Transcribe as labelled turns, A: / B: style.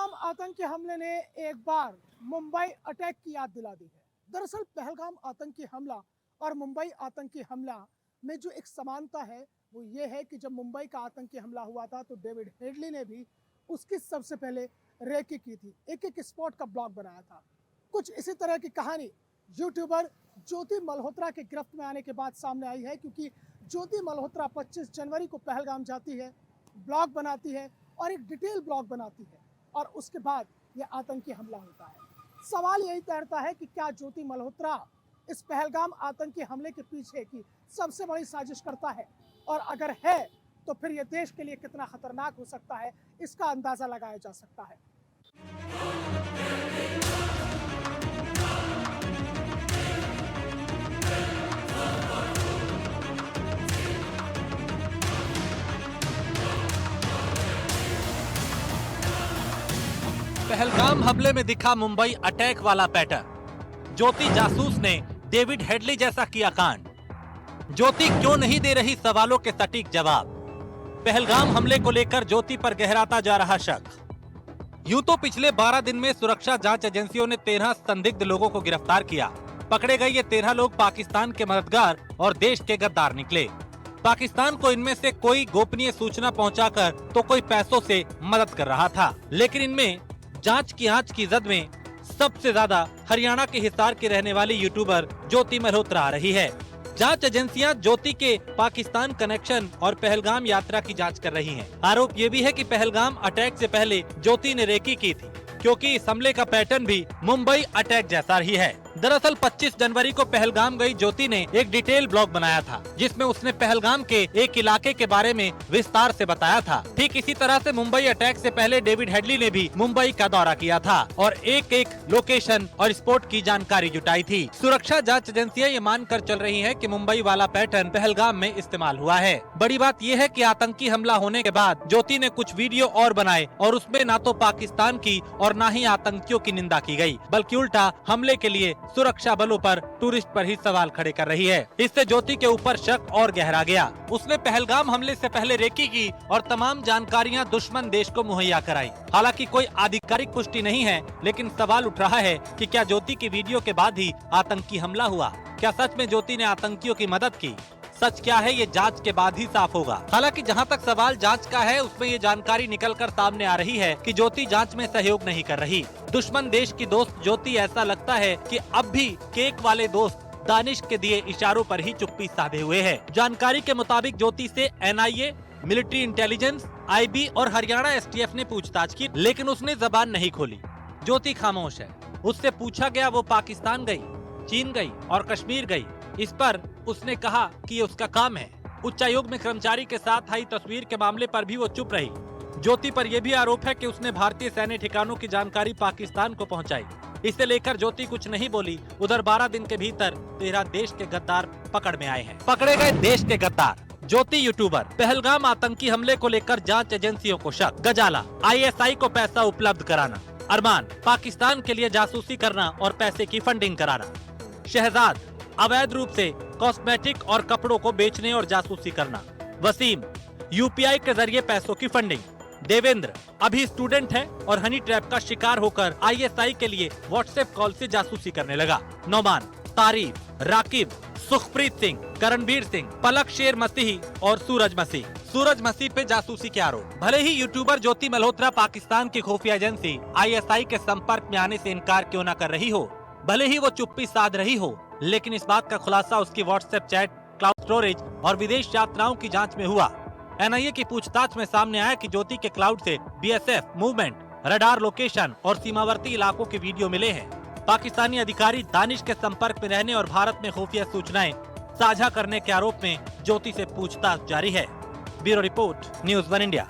A: पहलगाम आतंकी हमले ने एक बार मुंबई अटैक की याद दिला दी है। दरअसल पहलगाम आतंकी हमला और मुंबई आतंकी हमला में जो एक समानता है वो ये है कि जब मुंबई का आतंकी हमला हुआ था तो डेविड हेडली ने भी उसकी सबसे पहले रेकी की थी, एक एक स्पॉट का ब्लॉग बनाया था। कुछ इसी तरह की कहानी यूट्यूबर ज्योति मल्होत्रा के गिरफ्त में आने के बाद सामने आई है, क्योंकि ज्योति मल्होत्रा 25 जनवरी को पहलगाम जाती है, ब्लॉग बनाती है और एक डिटेल ब्लॉग बनाती है और उसके बाद यह आतंकी हमला होता है। सवाल यही तैरता है कि क्या ज्योति मल्होत्रा इस पहलगाम आतंकी हमले के पीछे की सबसे बड़ी साजिश करता है, और अगर है तो फिर यह देश के लिए कितना खतरनाक हो सकता है, इसका अंदाजा लगाया जा सकता है।
B: पहलगाम हमले में दिखा मुंबई अटैक वाला पैटर्न। ज्योति जासूस ने डेविड हेडली जैसा किया कांड। ज्योति क्यों नहीं दे रही सवालों के सटीक जवाब। पहलगाम हमले को लेकर ज्योति पर गहराता जा रहा शक। यूं तो पिछले 12 दिन में सुरक्षा जांच एजेंसियों ने 13 संदिग्ध लोगों को गिरफ्तार किया। पकड़े गए ये 13 लोग पाकिस्तान के मददगार और देश के गद्दार निकले। पाकिस्तान को इनमें से कोई गोपनीय सूचना पहुंचाकर तो कोई पैसों से मदद कर रहा था, लेकिन इनमें जांच की आंच की जद में सबसे ज्यादा हरियाणा के हिसार के रहने वाली यूट्यूबर ज्योति मल्होत्रा आ रही है। जांच एजेंसियां ज्योति के पाकिस्तान कनेक्शन और पहलगाम यात्रा की जांच कर रही हैं। आरोप ये भी है कि पहलगाम अटैक से पहले ज्योति ने रेकी की थी, क्योंकि इस हमले का पैटर्न भी मुंबई अटैक जैसा ही है। दरअसल 25 जनवरी को पहलगाम गई ज्योति ने एक डिटेल ब्लॉग बनाया था, जिसमें उसने पहलगाम के एक इलाके के बारे में विस्तार से बताया था। ठीक इसी तरह से मुंबई अटैक से पहले डेविड हेडली ने भी मुंबई का दौरा किया था और एक एक लोकेशन और स्पॉट की जानकारी जुटाई थी। सुरक्षा जांच एजेंसियां ये मानकर चल रही है कि मुंबई वाला पैटर्न पहलगाम में इस्तेमाल हुआ है। बड़ी बात यह है कि आतंकी हमला होने के बाद ज्योति ने कुछ वीडियो और बनाए और उसमें न तो पाकिस्तान की और न ही आतंकियों की निंदा की गई, बल्कि उल्टा हमले के लिए सुरक्षा बलों पर, टूरिस्ट पर ही सवाल खड़े कर रही है। इससे ज्योति के ऊपर शक और गहरा गया। उसने पहलगाम हमले से पहले रेकी की और तमाम जानकारियां दुश्मन देश को मुहैया कराई। हालांकि कोई आधिकारिक पुष्टि नहीं है, लेकिन सवाल उठ रहा है कि क्या ज्योति की वीडियो के बाद ही आतंकी हमला हुआ? क्या सच में ज्योति ने आतंकियों की मदद की? सच क्या है ये जांच के बाद ही साफ होगा। हालांकि जहां तक सवाल जांच का है, उसमें ये जानकारी निकलकर सामने आ रही है कि ज्योति जांच में सहयोग नहीं कर रही। दुश्मन देश की दोस्त ज्योति ऐसा लगता है कि अब भी केक वाले दोस्त दानिश के दिए इशारों पर ही चुप्पी साधे हुए है। जानकारी के मुताबिक ज्योति से NIA, मिलिट्री इंटेलिजेंस, IB और हरियाणा STF ने पूछताछ की, लेकिन उसने जबान नहीं खोली। ज्योति खामोश है। उससे पूछा गया, वो पाकिस्तान गई, चीन गई और कश्मीर गई। इस पर उसने कहा कि ये उसका काम है। उच्चायोग में कर्मचारी के साथ आई तस्वीर के मामले पर भी वो चुप रही। ज्योति पर यह भी आरोप है कि उसने भारतीय सैन्य ठिकानों की जानकारी पाकिस्तान को पहुंचाई। इसे लेकर ज्योति कुछ नहीं बोली। उधर 12 दिन के भीतर 13 देश के गद्दार पकड़ में आए हैं। पकड़े गए देश के गद्दार। ज्योति यूट्यूबर। पहलगाम आतंकी हमले को लेकर जांच एजेंसियों को शक। गजाला, ISI को पैसा उपलब्ध कराना। अरमान, पाकिस्तान के लिए जासूसी करना और पैसे की फंडिंग कराना। शहजाद, अवैध रूप से कॉस्मेटिक और कपड़ों को बेचने और जासूसी करना। वसीम, UPI के जरिए पैसों की फंडिंग। देवेंद्र, अभी स्टूडेंट है और हनी ट्रैप का शिकार होकर ISI के लिए व्हाट्सएप कॉल से जासूसी करने लगा। नौमान, तारीफ, राकिब, सुखप्रीत सिंह, करणवीर सिंह, पलक शेर मसीही और सूरज मसीह। सूरज मसीह पे जासूसी के आरोप। भले ही यूट्यूबर ज्योति मल्होत्रा पाकिस्तान की खुफिया एजेंसी ISI के संपर्क में आने से इनकार क्यों न कर रही हो, भले ही वो चुप्पी साध रही हो, लेकिन इस बात का खुलासा उसकी व्हाट्सएप चैट, क्लाउड स्टोरेज और विदेश यात्राओं की जांच में हुआ। NIA की पूछताछ में सामने आया कि ज्योति के क्लाउड से BSF मूवमेंट, रडार लोकेशन और सीमावर्ती इलाकों के वीडियो मिले हैं। पाकिस्तानी अधिकारी दानिश के संपर्क में रहने और भारत में खुफिया सूचनाएं साझा करने के आरोप में ज्योति से पूछताछ जारी है। Bureau report, News1 India.